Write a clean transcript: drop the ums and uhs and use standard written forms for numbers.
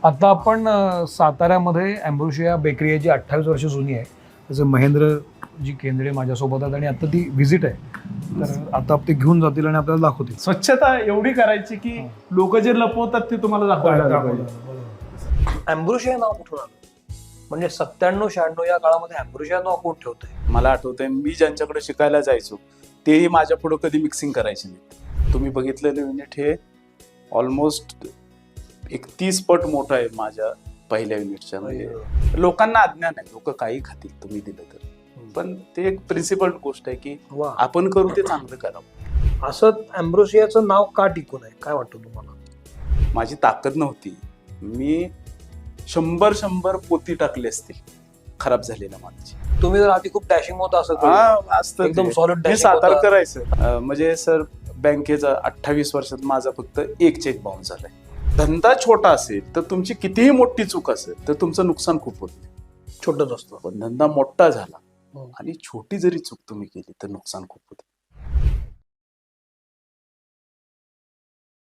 आता आपण साताऱ्यामध्ये अँब्रोशिया बेकरी आहे जी 28 वर्ष जुनी आहे. त्याचे महेंद्र जी केंद्रे माझ्यासोबत आहेत आणि आता ती व्हिजिट आहे. तर आता ते घेऊन जातील आणि आपल्याला दाखवतील. स्वच्छता एवढी करायची की लोक जे लपवतात ते तुम्हाला दाखवायला पाहिजे. अँब्रोशिया नाव कुठून आलं? म्हणजे 97-96 या काळामध्ये अँब्रोशिया नाव कोण ठेवतंय? मला आठवतंय मी ज्यांच्याकडे शिकायला जायचो तेही माझ्या पुढे कधी मिक्सिंग करायचे नाही. तुम्ही बघितलेलं युनिट हे ऑलमोस्ट 30 पट मोठं आहे माझ्या पहिल्या युनिटच्या. म्हणजे लोकांना अज्ञान आहे, लोक काही खातील तुम्ही दिलं तर, पण ते एक प्रिन्सिपल गोष्ट आहे की वा, आपण करू ते चांगलं करावं. असं अँब्रोशियाचं नाव का टिकून आहे काय वाटतं तुम्हाला? माझी ताकद नव्हती. मी 100 पोती टाकली असतील खराब झालेल्या मालाची. तुम्ही जर आधी खूप डॅशिंग होता असं असतं एकदम ते. सॉलिड मी डॅशिंग सातारा करायचं. म्हणजे सर बँकेचा 28 वर्षात माझा फक्त एक चेक बाउन्स झालाय. धंदा छोटा असेल तर तुमची कितीही मोठी चूक असेल तर तुमचं नुकसान खूप होत नाही. छोटच असतं. पण धंदा मोठा झाला आणि छोटी जरी चूक तुम्ही केली तर नुकसान खूप होतं.